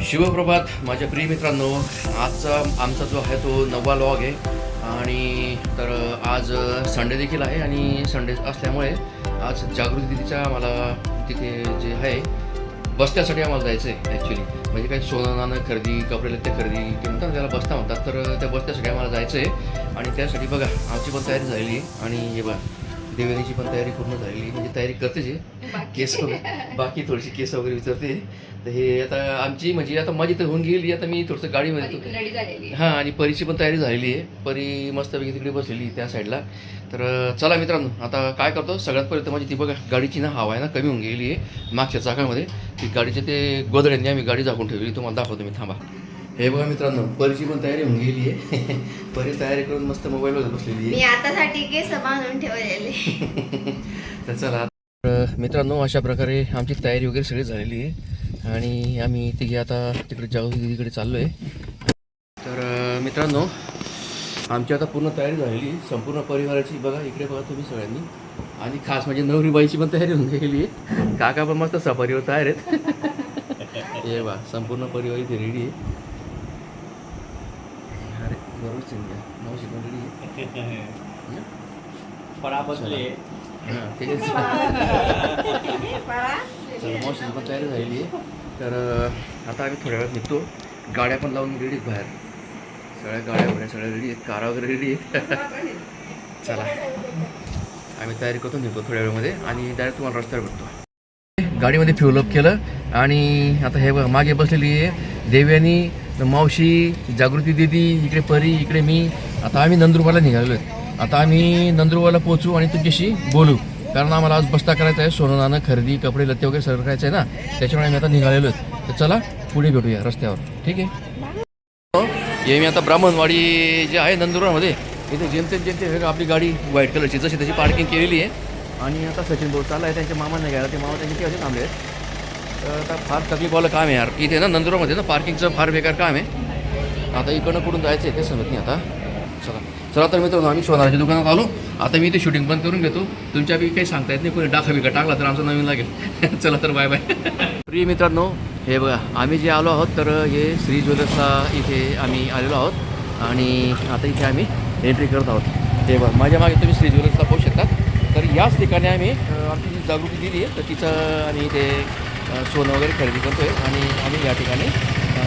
शिवप्रभात माझ्या प्रिय मित्रांनो, आजचा आमचा जो आहे तो 9वा व्लॉग आहे. आणि तर आज संडे देखील आहे आणि संडे असल्यामुळे आज जागृती दिदीच्या आम्हाला तिथे जे आहे बस्त्यासाठी आम्हाला जायचं आहे. ॲक्च्युली म्हणजे काही सोनं नाणं खरेदी, कपडे लत्ते खरेदी ते म्हणतात त्याला बस्ता म्हणतात. तर त्या बस्त्यासाठी आम्हाला जायचं आहे आणि त्यासाठी बघा आमची पण तयारी झालेली आहे. आणि हे बघा देवयानीची पण तयारी पूर्ण झालेली, म्हणजे तयारी करतेच आहे. केस बाकी थोडीशी केस वगैरे विचारते. तर हे आता आमची म्हणजे आता माझी तर होऊन गेली. आता मी थोडंसं गाडीमध्ये हां, आणि परीची पण तयारी झालेली आहे. परी मस्तपैकी तिकडे बसलेली त्या साईडला. तर चला मित्रांनो, आता काय करतो सगळ्यात पहिले तर माझी ती बघा गाडीची ना हवा आहे ना कमी होऊन गेली आहे मागच्या चाकामध्ये. ती गाडीचे ते गोदड्यांनी आम्ही गाडी झाकून ठेवली, तुम्हाला दाखवतो मी, थांबा. हे बघा मित्रांनो, परीची पण तयारी होऊन गेली आहे. परी तयारी करून मस्त मोबाईलवर बसलेली आहे. मी आतासाठी केस बांधून ठेवलेले. तर चला मित्रांनो, अशा प्रकारे आमची तयारी वगैरे सगळी झालेली आहे आणि आम्ही तिघे आता तिकडे जागृती दिदीकडे चाललो आहे. तर मित्रांनो, आमची आता पूर्ण तयारी झालेली संपूर्ण परिवाराची. बघा इकडे बघा तुम्ही सगळ्यांनी, आणि खास म्हणजे नवरीबाईची पण तयारी होऊन गेलेली आहे. काका पण मस्त सफारीवर तयार आहेत. हे बा संपूर्ण परिवार इथे रेडी आहे. अरे बरोबर घ्या, मावशी पण रेडी आहे. हां ठीक आहे. मावशी पण तयारी झालेली आहे. तर आता आम्ही थोड्या वेळात निघतो. गाड्या पण लावून रेडी आहेत बाहेर, सगळ्या गाड्या वगैरे सगळ्या रेडी आहेत, कार वगैरे रेडी आहेत. चला आम्ही तयारी करतो, निघतो थोड्या वेळामध्ये आणि डायरेक्ट तुम्हाला रस्त्यावर भेटतो. गाडीमध्ये फ्युल अप केलं आणि आता हे मागे बसलेली आहे देवयानी, मावशी, जागृती दिदी, इकडे परी, इकडे मी. आता आम्ही नंदुरबारला निघालेलो आहेत. आता आम्ही नंदुरबारला पोहोचू आणि तुमच्याशी बोलू, कारण आम्हाला आज बस्ता करायचा आहे. सोनं नाणं खरेदी, कपडे लत्ते वगैरे सगळं करायचं आहे ना, त्याच्यामुळे आम्ही आता निघालेलो आहेत. तर चला पुढे भेटूया रस्त्यावर, ठीक आहे. हे मी आता ब्राह्मणवाडी जे आहे नंदुरबारमध्ये, इथे जेमतेम आपली गाडी व्हाईट कलरची जशी तशी पार्किंग केलेली आहे. आणि आता सचिन भाऊ चालला आहे त्यांच्या मामांना घ्यायला. ते मामा त्यांचे असे थांबले आहेत. तर आता फार तकलीफवालं काम आहे यार इथे ना नंदुरबारमध्ये ना, पार्किंगचं फार बेकार काम आहे. आता इकडनं कुठून जायचं आहे ते समजत नाही आता. चला तर मित्रांनो, आम्ही सोनाराच्या दुकानात आलो. आता मी इथे शूटिंग बंद करून घेतो. तुमच्या बी काही सांगता येत नाही, कोणी डाखा बिका टाकला तर आमचं नवीन लागेल. चला तर बाय बाय. प्रिय मित्रांनो, हे बघा आम्ही जे आलो आहोत तर हे श्री ज्वेलर्सला इथे आम्ही आलेलो आहोत आणि आता इथे आम्ही एंट्री करत आहोत. हे बघा माझ्या मागे तुम्ही श्री ज्वेलर्सला पाहू शकता. तर याच ठिकाणी आम्ही आमची जी जागृती दिली आहे तर तिचं आम्ही ते सोनं वगैरे खरेदी करतो आहे. आणि आम्ही या ठिकाणी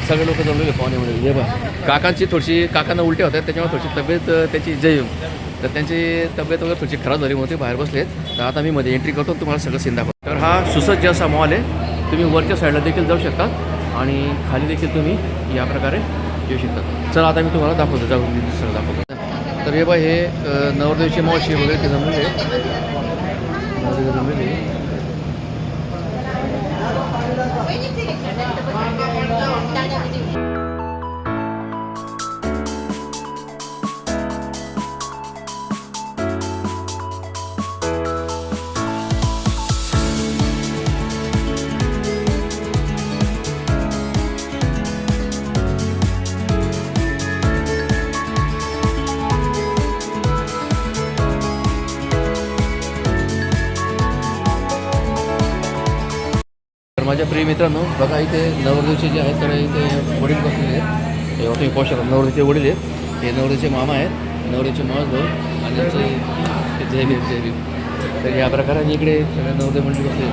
सगळे लोक जमलेले पाहुण्यामध्ये. हे बघा काकांची थोडीशी, काकांना उलट्या होत्या त्याच्यामुळे थोडीशी तब्येत त्याची तर त्यांची तब्येत वगैरे थोडीशी खराब झाली होती, बाहेर बसले आहेत. तर आता मी मध्ये एंट्री करतो, तुम्हाला सगळं सीन दाखवतो. तर हा सुसज्ज असा मॉल आहे. तुम्ही वरच्या साईडला देखील जाऊ शकता आणि खाली देखील तुम्ही या प्रकारे येऊ शकता. चला आता मी तुम्हाला दाखवतो, जागृती सगळं दाखवतो. तर हे बघा हे नवरदेवची मावशी वगैरे ते जमलेले माझ्या प्रिय मित्रांनो, बघा इथे नवरदेवचे जे आहेत तर इथे वडील बसलेले आहेत. हे तुम्ही पाहू शकता, नवरदेवचे वडील आहेत, हे नवरदेवचे मामा आहेत, नवरदेवचे मावस भाऊ आणि त्यांचे जयबीर. तर या प्रकारे इकडे सगळ्या नवरदेव मंडळी बसले.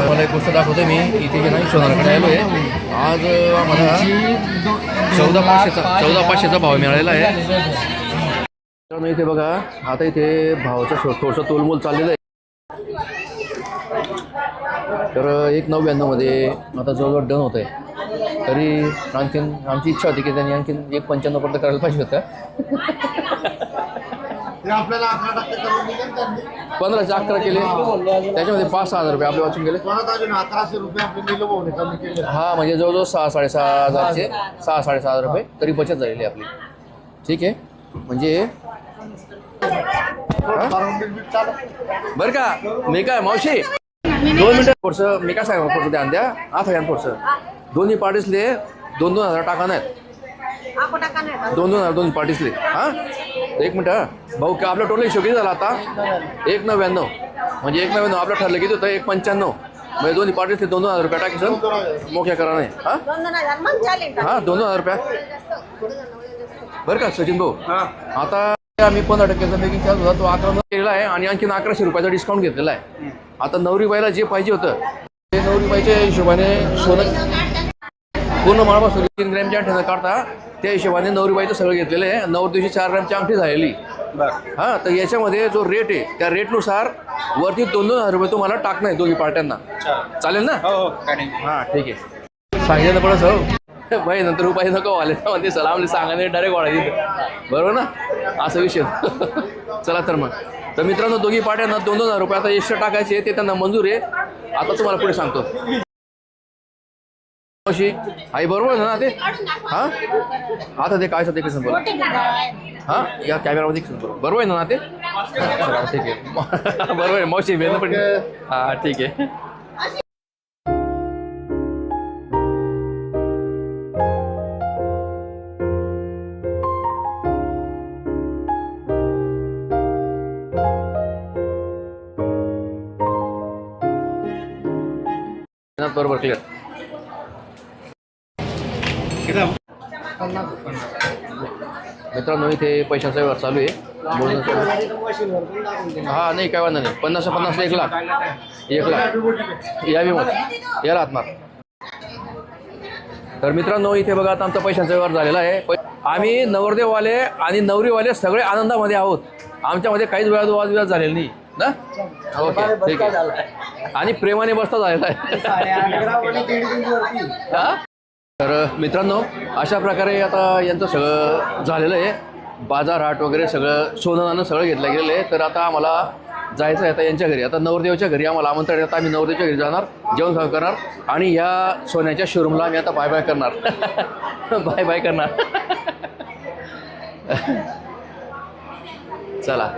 मला एक गोष्ट दाखवतो मी, इथे जे नाही सोनाराकडे आलो आहे. आज आम्हाला 14,500चा भाव मिळालेला आहे. इथे बघा आता इथे भावाचा थोडंसं तोलमोल चाललेलं आहे. तर 1,99मध्ये आता जवळजवळ डन होत आहे. तरी आणखीन आमची इच्छा होती की त्यांनी आणखीन 1,95पर्यंत करायला पाहिजे होतं. 15चे 11 केले, त्याच्यामध्ये 5-6 हजार रुपये आपले वाचून गेले. 1100 रुपये आपले कमी केले. हा म्हणजे जवळजवळ 6-6.5 हजारचे 6-6.5 हजार रुपये तरी बचत झालेली आपली. ठीक आहे, म्हणजे बरं का. मी काय मावशी 2 मिनटं थोडंसं मी काय सांगा थोडंसं ध्यान द्या. आता घ्या थोडंसं दोन्ही पार्टीसले 2-2 हजार टाका नाहीत. 2-2 हजार दोन्ही पार्टीसले. हां एक मिनिट हा भाऊ, का आपला टोटल हिशोब किती झाला आता? 1,99. म्हणजे 1,99 आपलं ठरलं किती होतं? 1,95. म्हणजे दोन्ही पार्टीज ते 2,000 रुपये टाकीसन मोक्या करा नाही. हां हां 2,000 रुपया बरं का सचिन भाऊ. आता आम्ही 15% मेकिंग चार्ज होता तो 11 केलेला आहे आणि आणखीन 1100 रुपयाचा डिस्काउंट घेतलेला आहे. आता नवरी बाईला जे पाहिजे होतं ते नवरी बाईच्या हिशोबाने सोनं पूर्ण माळपासून 3 ग्रॅमच्या अंगठ्यानं काढता त्या हिशोबाने नवरीबाईचं सगळं घेतलेलं आहे. 9 दिवशी 4 ग्रॅमची अंगठी झालेली. हां, तर याच्यामध्ये जो रेट आहे त्या रेटनुसार वरती 2,000 रुपये तुम्हाला टाकणं आहे दोन्ही पार्ट्यांना. चालेल ना? हो हां ठीक आहे. सांगितलं पडस हो बाई, नंतर उपाय नको आले म्हणते चला आम्हाला सांगायला डायरेक्ट वाढायचं, बरोबर ना? असा विषय. चला तर मग, तर मित्रांनो दोघी पार्ट्यांना 2,000 रुपये आता एक्स्ट्रा टाकायचे ते त्यांना मंजूर आहे. आता तुम्हाला पुढे सांगतो. अशी आई बरोबर ना ते? हां आता ते काय ते कसं बरोबर? हां या कॅमेरामध्ये बरोबर आहे ना ते? चला ठीक आहे. बरोबर आहे मावशी बेन पण. हां ठीक आहे. बरोबर क्लिअर. मित्रांनो इथे पैशाचा व्यवहार चालू आहे. हां नाही काय वांधा नाही. 50 1 लाख 1 लाख यावी मग याला हातमार. तर मित्रांनो इथे बघा आता आमचा पैशाचा व्यवहार झालेला आहे. आम्ही नवरदेववाले आणि नवरीवाले सगळे आनंदामध्ये आहोत. आमच्यामध्ये काहीच वादविवाद झालेला नाही ना. ओके ठीक आहे. आणि प्रेमाने बसता झालेला आहे. हां तर मित्रांनो अशा प्रकारे आता यांचं सगळं झालेलं आहे. बाजार हाट वगैरे सगळं सोनं नाणं सगळं घेतलं गेलेलं आहे. तर आता आम्हाला जायचं आहे आता यांच्या घरी. आता नवरदेवच्या घरी आम्हाला आमंत्रण आहे. आता आम्ही नवरदेवच्या घरी जाणार, जेवण खाऊ करणार आणि ह्या सोन्याच्या शोरूमला आम्ही आता बाय बाय करणार. बाय बाय करणार. चला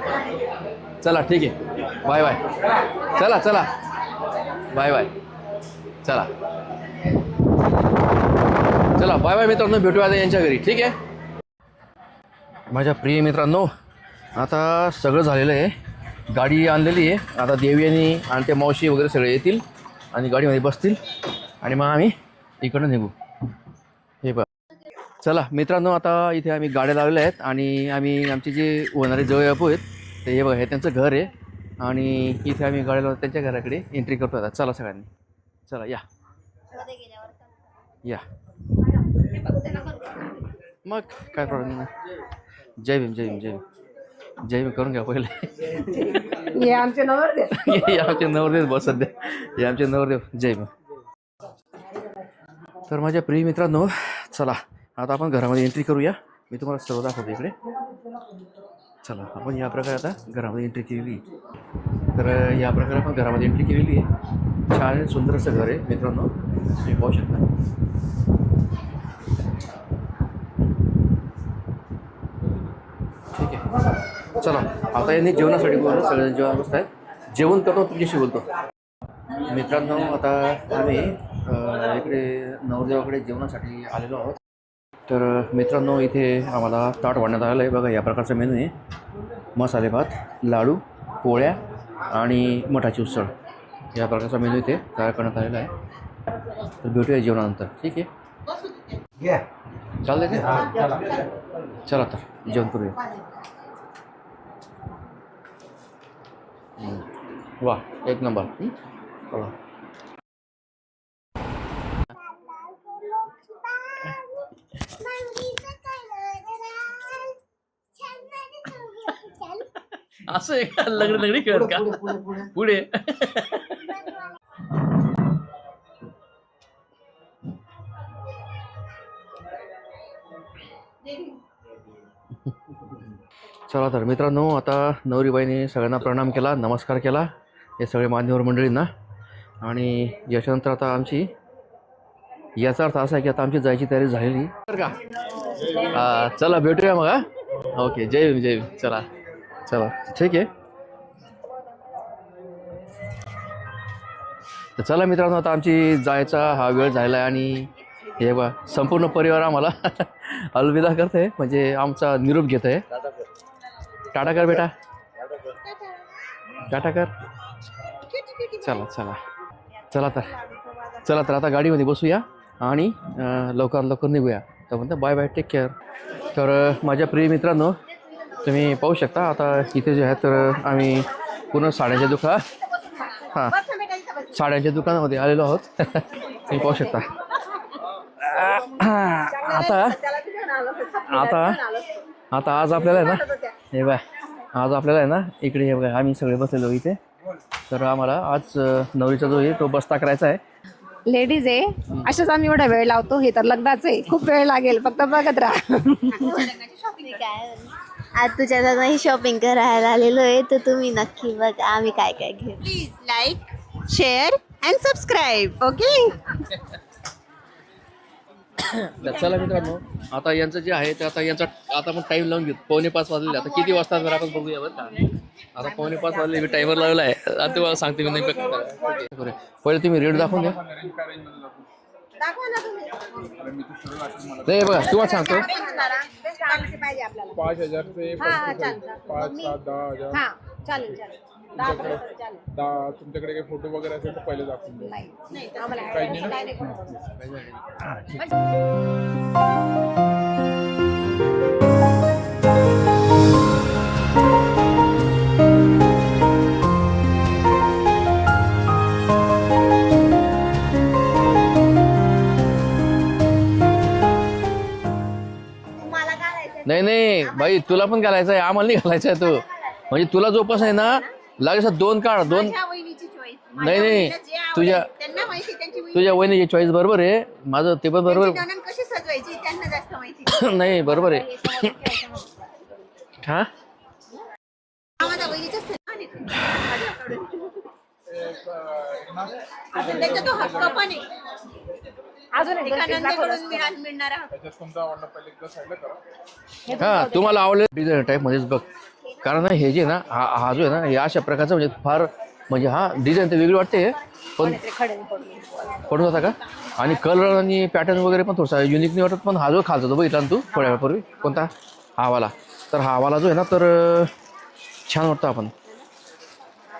चला ठीक आहे. Bye bye. चला चला बाय बाय. चला चला बाय बाय मित्रांनो, भेटूया आता यांच्या घरी. ठीक आहे माझ्या प्रिय मित्रांनो. आता सगळं झालेलं आहे. गाडी आणलेली आहे. आता देवी आणि ते मावशी वगैरे सगळे येतील आणि गाडीमध्ये बसतील आणि मग आम्ही इकडं निघू. हे बघ चला मित्रांनो, आता इथे आम्ही गाड्या लावलेल्या आहेत आणि आम्ही आमचे जे होणारे जवळ बापू आहेत ते हे बघा हे त्यांचं घर आहे आणि इथे आम्ही गाड्या लावून त्यांच्या घराकडे एंट्री करतो. आता चला सगळ्यांनी चला या या. मग काय प्रॉब्लेम नाही. जय भीम जय भीम जय भीम जय भीम करून घ्या पहिले. हे आमचे नवरदेव. हे आमचे नवरदेव बस सध्या. हे आमचे नवरदेव. जय भीम. तर माझ्या प्रिय मित्रांनो चला आता आपण घरामध्ये एंट्री करूया. मी तुम्हाला सर्व दाखवतो इकडे. चला आपण या प्रकारे आता घरामध्ये एंट्री केलेली. तर या प्रकारे आपण घरामध्ये एंट्री केलेली आहे. छान सुंदर असं घर आहे मित्रांनो, तुम्ही पाहू शकता. ठीक आहे चला आता यांनी जेवणासाठी बोललो. सगळे जेवण बसत आहेत. जेवण करतो तुमच्याशी बोलतो. मित्रांनो आता आम्ही इकडे नवरदेवाकडे जेवणासाठी आलेलो आहोत. तर मित्रांनो इथे आम्हाला ताट वाढण्यात आलेलं आहे. बघा या प्रकारचा मेनू आहे. मसाले भात, लाडू, पोळ्या आणि मठाची उसळ या प्रकारचा मेनू इथे तयार करण्यात आलेला आहे. तर भेटूया जेवणानंतर. ठीक आहे चालतं ते. चला तर जेवण करूया. वा एक नंबर. चला असं एक लग्न लग्न खेळत का पुढे. चला तर मित्रांनो आता नवरीबाईने सगळ्यांना प्रणाम केला, नमस्कार केला हे सगळे मान्यवर मंडळींना. आणि याच्यानंतर आता आमची याचा अर्थ असा आहे की आता आमची जायची तयारी झालेली बरं का. चला भेटूया मग. ओके जय भीम जय भीम. चला चला ठीक आहे. तर चला मित्रांनो आता आमची जायचा हा वेळ झाला आहे आणि हे बघा संपूर्ण परिवार आम्हाला अलविदा करत आहे, म्हणजे आमचा निरोप घेत आहे. टाटा कर बेटा, टाटा कर. चला चला चला तर आता गाडीमध्ये बसूया आणि लवकरात लवकर निघूया. तर म्हणतं बाय बाय, टेक केअर. तर माझ्या प्रिय मित्रांनो, तुम्ही पाहू शकता आता इथे जे आहे तर आम्ही पूर्ण साड्यांच्या दुकानामध्ये आलेलो आहोत. तुम्ही पाहू शकता. आता आज आपल्याला आहे ना, हे बाय, आज आपल्याला आहे ना इकडे हे बघा आम्ही सगळे बसलेलो इथे. तर आम्हाला आज नवरीचा जो आहे तो बस्ता करायचा आहे. लेडीज आहे अशाच आम्ही एवढा वेळ लावतो. हे तर लग्नाचं आहे, खूप वेळ लागेल, फक्त बघत राहा. आज तुझ्या लग्नाची शॉपिंग करायला आलेलो आहे, तर तुम्ही नक्की बघा आम्ही काय काय घेऊ. Please like, share and subscribe. Okay. तर चला मित्रांनो, आता यांचं जे आहे ते आता आपण टाईम लावून घेऊ. 4:45 वाजले. आता किती वाजता जर आपण बघूया बरं का. आता 4:45 वाजले, मी टायमर लावला आहे. आता तुम्हाला सांगते मी नाही. पहिले तुम्ही रेट दाखवून द्या. नाही बघा तुम्हाला सांगतो. 5,000 ते 5, 7, 10,000. चालेल. तुमच्याकडे काही फोटो वगैरे असेल तर पहिले दाखवून द्या. नाही बाई, तुला पण घालायचं आहे, आम्हाला नाही घालायचं आहे. तो म्हणजे तुला जो पसंत आहे ना, लागेल 2 काढ. 2 नाही तुझ्या वहिनीची चॉईस बरोबर आहे, माझं ते पण बरोबर. कशी सजवायची त्यांना जास्त माहिती. नाही बरोबर आहे. हा माझ्या बहिणीचा त्याचा तो हक्क पण आहे. अजून मिळणारा त्याच्यात तुमचा आवडला पहिले एकदा साईडला करा. हा तुम्हाला आवडले डिझाईन टाईप मध्येच बघ. कारण हे जे ना हा जो आहे ना, हे अशा प्रकारचा म्हणजे फार म्हणजे हा डिझाईन तर वेगळी वाटते, पण पडून जाता का. आणि कलर आणि पॅटर्न वगैरे पण थोडासा युनिक नाही वाटत. पण हा जो खालचा तो बघितला ना तू थोड्या वेळापूर्वी, कोणता हावाला, तर हावाला जो आहे ना तर छान वाटतं. आपण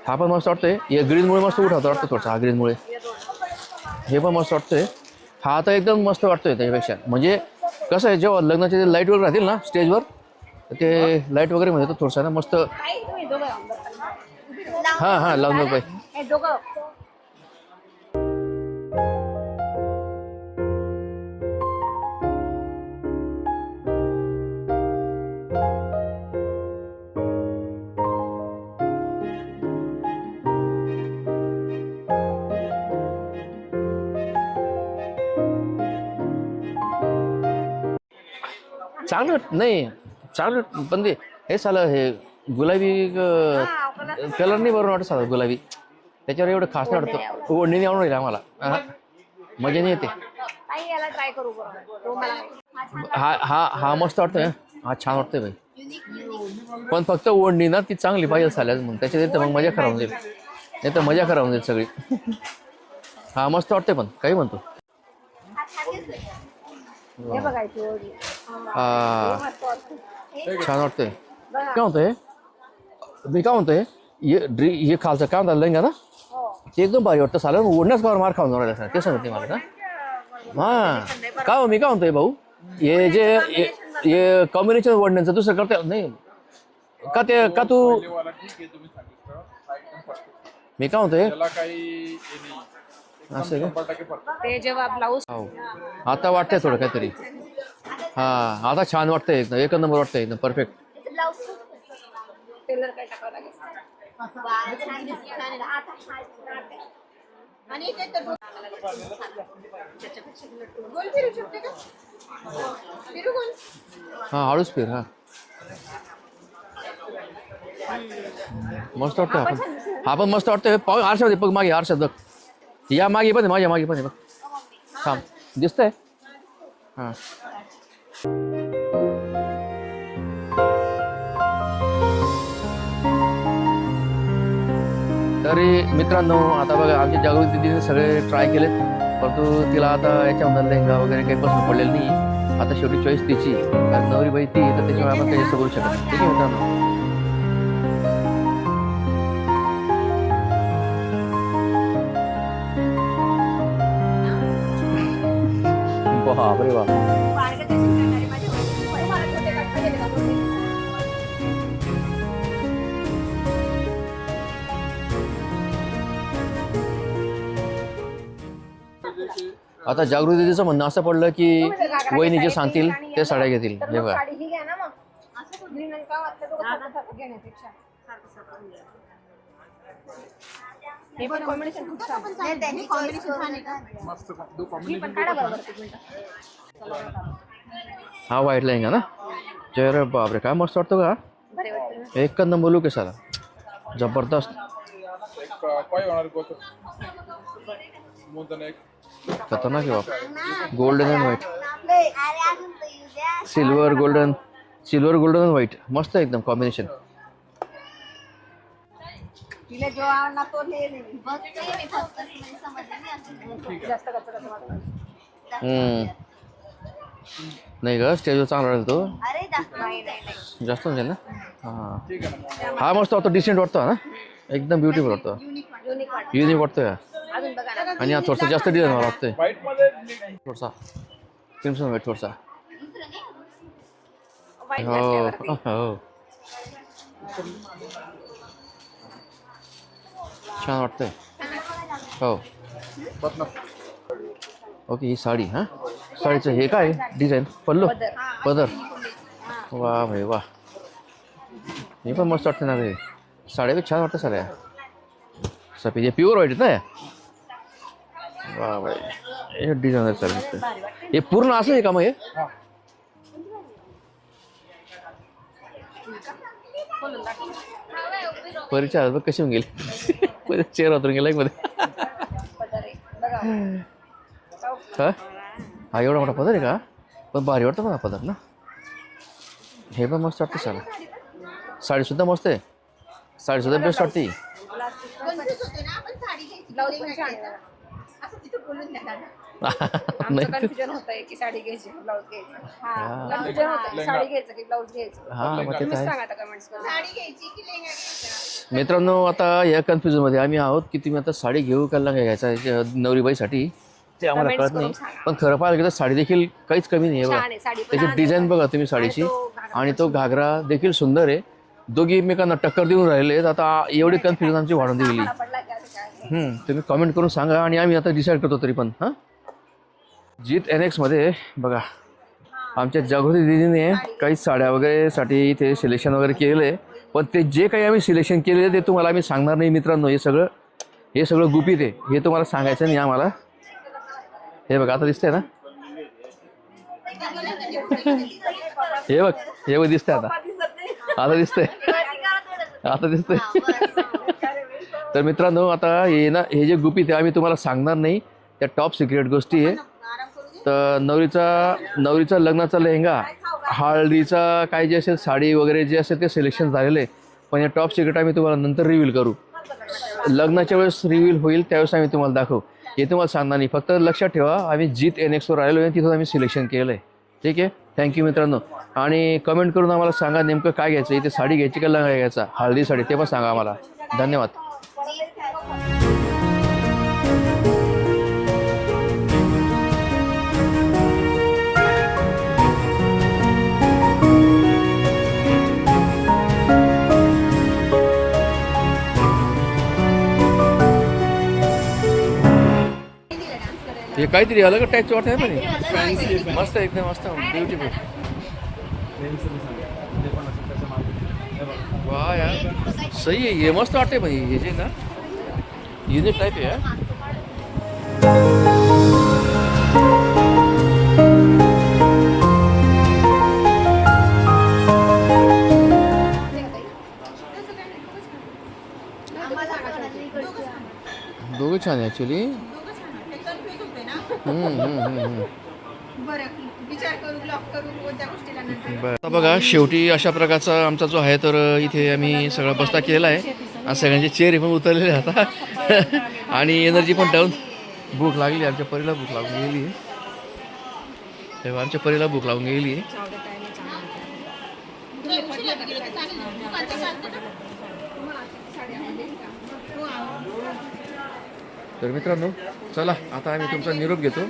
हा पण मस्त वाटतोय. हे ग्रीनमुळे मस्त उठावतं वाटतं थोडंसं. हा ग्रीनमुळे हे पण मस्त वाटतोय. हा आता एकदम मस्त वाटतोय त्याच्यापेक्षा. म्हणजे कसं आहे, जेव्हा लग्नाचे लाईट वगैरे राहतील ना स्टेजवर, ते लाईट वगैरे म्हणजे थोडंसं ना मस्त. हां लावून बघ बाई. चांगलं नाही, चांगलं. पण ते हे सालं हे गुलाबी कलर नाही बरोबर वाटत साधं गुलाबी. त्याच्यावर एवढं खास नाही वाटतं. ओढणीने आवडून राहील आम्हाला. मजा नाही येते. ट्राय करू. हा मस्त वाटतोय. हा छान वाटतोय बाई. पण फक्त ओढणी ना ती चांगली पाहिजे झाल्यास म्हणून त्याच्यात तर मग मजा खराब होऊन जाईल. नाही तर मजा खराब होऊन जाईल सगळी. हा मस्त वाटतोय, पण काही म्हणतो. हा छान वाटतंय. काय म्हणतोय मी, काय म्हणतोय हे खालचं काय म्हणतात लेंगा ना, ते एकदम भारी वाटतं. साला ओढण्याच कावर मार खाऊन जाणार ते सांगत नाही मला ना. हां का हो, मी काय म्हणतोय भाऊ, हे जे हे कॉम्बिनेशन ओढण्याचं दुसरं करता नाही का. ते का तू मी काय म्हणतोय असं ते जेव्हा ब्लाऊज आता वाटतंय थोडं काहीतरी. हा आता छान वाटतंय, एकदम एक नंबर वाटतंय, एकदम परफेक्ट. टेलर काय टाकावं लागेल. आणि ते तर गोल फिरू शकते का. फिरू गोल. हा हळूच फिर. हा मस्त वाटतंय. हा पण मस्त वाटतंय. पाहू आरशामध्ये बघ, मागे आरशात बघ. या मागे पण माझ्या मागे पण बघ. थांब दिसतंय. हां तरी मित्रांनो, आता बघा आमची जागृती दिदीने सगळे ट्राय केलेत, परंतु तिला आता याच्यामध्ये लेहंगा वगैरे काही पसंत पडलेलं नाही. आता शेवटी चॉईस तिची, कारण नवरी बाई ती, तर त्याच्यामुळे आपण त्याच्यासोबत बोलू शकत. ठीक आहे मित्रांनो. बाप रे बाप. आता जागृती दीदीचं म्हणणं असं पडलं की वहिनी जे सांगतील ते साड्या घेतील. हे बघा मस्त दो कॉम्बिनेशन हा व्हाईट लेहंगा ना. जय बापरे काय मस्त वाटतो का. एक नंबर लुक आहे सारा जबरदस्त. एक काय होणार गोत मोदन एक खतरनाक आहे बाप. Golden and white, silver golden and white मस्त आहे एकदम कॉम्बिनेशन. तिला जो आवडला तो ले ले. जास्त नाही ग स्टेजवर चांगला राहील तो. जास्त म्हणजे ना. हां हा मस्त वाटतो, डिसेंट वाटतो ना, एकदम ब्युटिफुल वाटतो, युनिक वाटतोय. आणि हा थोडासा जास्त डिझाईन मला वाटतोय. व्हाईट मध्ये थोडासा क्रिम्सन व्हाईट थोडासा. हो हो छान वाटतंय. हो ओके. ही साडी हां साडीचं हे काय डिझाईन पल्लू पदर. वा भाई वा. हे पण मस्त वाटतं ना रे. साड्या छान वाटतं साड्या. सफेद हे प्युअर व्हाईट ना. वा भाई हे डिझाईनर साडी. हे पूर्ण असं आहे का मग हे. परीक्षा बघ कशी होऊन गेली. चेअर उतरून गेला एक मध्ये. हा हा एवढा मोठा पदर आहे का. पण भारी वाटतं मला पदर ना. हे पण मस्त वाटतं साला. साडीसुद्धा मस्त आहे. साडीसुद्धा बेस्ट वाटते. कन्फ्युजन होतंय की साडी घ्यायची ब्लाऊज घ्यायचं. कन्फ्युजन होतंय साडी घ्यायचं की ब्लाऊज घ्यायचं. हा मग ते तुम्हीच काय सांगा आता कमेंट्स करून. साडी घ्यायची की लेहंगा घ्यायचा. मित्रांनो आता या कन्फ्युजनमध्ये आम्ही आहोत की तुम्ही आता साडी घेऊ का लेहंगा घ्यायचा नवरीबाईसाठी ते आम्हाला कळत नाही. पण खरं पाहायला गेलं साडी देखील काहीच कमी नाही आहे बघा. त्याची डिझाईन बघा तुम्ही साडीची. आणि तो घागरा देखील सुंदर आहे. दोघी एकमेकांना टक्कर देऊन राहिले आहेत. आता एवढी कन्फ्युजन आमची वाढून दिली. तुम्ही कमेंट करून सांगा आणि आम्ही आता डिसाईड करतो तरी पण. हां जीत NX मध्ये बघा आमच्या जागृती दीदीने काही साड्या वगैरे साठी इथे सिलेक्शन वगैरे केलेलं आहे. पण ते जे काही आम्ही सिलेक्शन केलेलं ते तुम्हाला आम्ही सांगणार नाही मित्रांनो. हे सगळं गुपित आहे. हे तुम्हाला सांगायचं नाही आम्हाला. हे बघा आता दिसतंय ना. हे बघ दिसतंय आता दिसतंय. तर मित्रांनो आता हे जे गुपित आहे आम्ही तुम्हाला सांगणार नाही. त्या टॉप सिक्रेट गोष्टी आहे. तर नवरीचा लग्नाचा लेहंगा हळदीचा काय जे असेल साडी वगैरे जे असेल ते सिलेक्शन झालेलं आहे. पण हे टॉप सिक्रेट आम्ही तुम्हाला नंतर रिव्हील करू. लग्नाच्या वेळेस रिव्हील होईल त्यावेळेस आम्ही तुम्हाला दाखवू. हे तुम्हाला सांगणार नाही. फक्त लक्षात ठेवा आम्ही जीत NXवर आलेलो आहे. तिथं आम्ही सिलेक्शन केलं आहे. ठीक आहे. थँक्यू मित्रांनो. आणि कमेंट करून आम्हाला सांगा नेमकं काय घ्यायचं. इथे साडी घ्यायची का लेहंगा घ्यायचा हळदी साडी ते पण सांगा आम्हाला. धन्यवाद. हे काहीतरी अलग टाईपचं वाटत आहे पण मस्त एकदम मस्त ब्युटिफुल. वा यार सही आहे. हे मस्त वाटते पण हे जे ना युनिक टाईप आहे. दोघं छान आहे ॲक्च्युली. आता बघा शेवटी अशा प्रकारचा आमचा जो आहे तर इथे आम्ही सगळा बस्ता केलेला आहे. आज सगळ्यांचे चेहरे पण उतरलेले आता आणि एनर्जी पण डाऊन. भूक लागली आमच्या परीला. भूक लागून गेली आहे. तेव्हा आमच्या परीला भूक लागून गेली आहे. तर मित्रांनो चला आता आम्ही तुमचा निरोप घेतो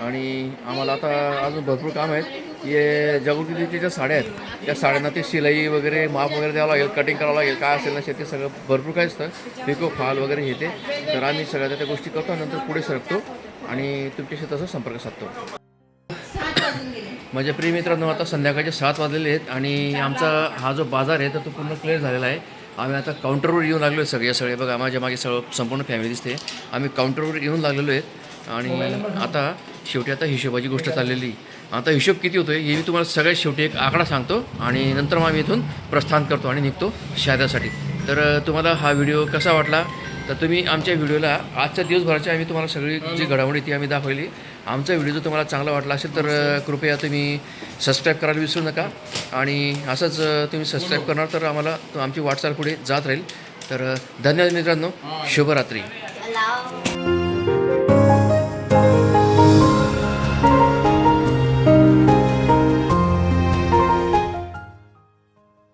आणि आम्हाला आता अजून भरपूर काम आहेत. हे जागृतीच्या ज्या साड्या आहेत त्या साड्यांना ते शिलाई वगैरे माप वगैरे द्यावं लागेल, कटिंग करावं लागेल, काय असेल ना ते सगळं भरपूर काय असतं, पिको फाल वगैरे हे ते. तर आम्ही सगळ्या त्या गोष्टी करतो, नंतर पुढे सरकतो आणि तुमच्याशी तसं संपर्क साधतो. माझ्या प्रिय मित्रांनो, आता संध्याकाळचे 7 वाजलेले आहेत आणि आमचा हा जो बाजार आहे तर तो पूर्ण क्लिअर झालेला आहे. आम्ही आता काउंटरवर येऊन लागलो आहे. सगळे बघा माझ्या मागे संपूर्ण फॅमिली दिसते. आम्ही काउंटरवर येऊन लागलेलो आहेत आणि आता शेवटी आता हिशोबाची गोष्ट चाललेली. आता हिशोब किती होतो आहे हे मी तुम्हाला सगळ्यात शेवटी एक आकडा सांगतो आणि नंतर मग आम्ही इथून प्रस्थान करतो आणि निघतो शहरासाठी. तर तुम्हाला हा व्हिडिओ कसा वाटला तर तुम्ही आमच्या व्हिडिओला आजच्या दिवसभराची आम्ही तुम्हाला सगळी जी घडामोडी ती आम्ही दाखवली. आमचा व्हिडिओ जर तुम्हाला चांगला वाटला असेल तर कृपया तुम्ही सबस्क्राईब करायला विसरू नका आणि असंच तुम्ही सबस्क्राईब करणार तर आम्हाला आमची वाटचाल पुढे जात राहील. तर धन्यवाद मित्रांनो, शुभरात्री. लाव.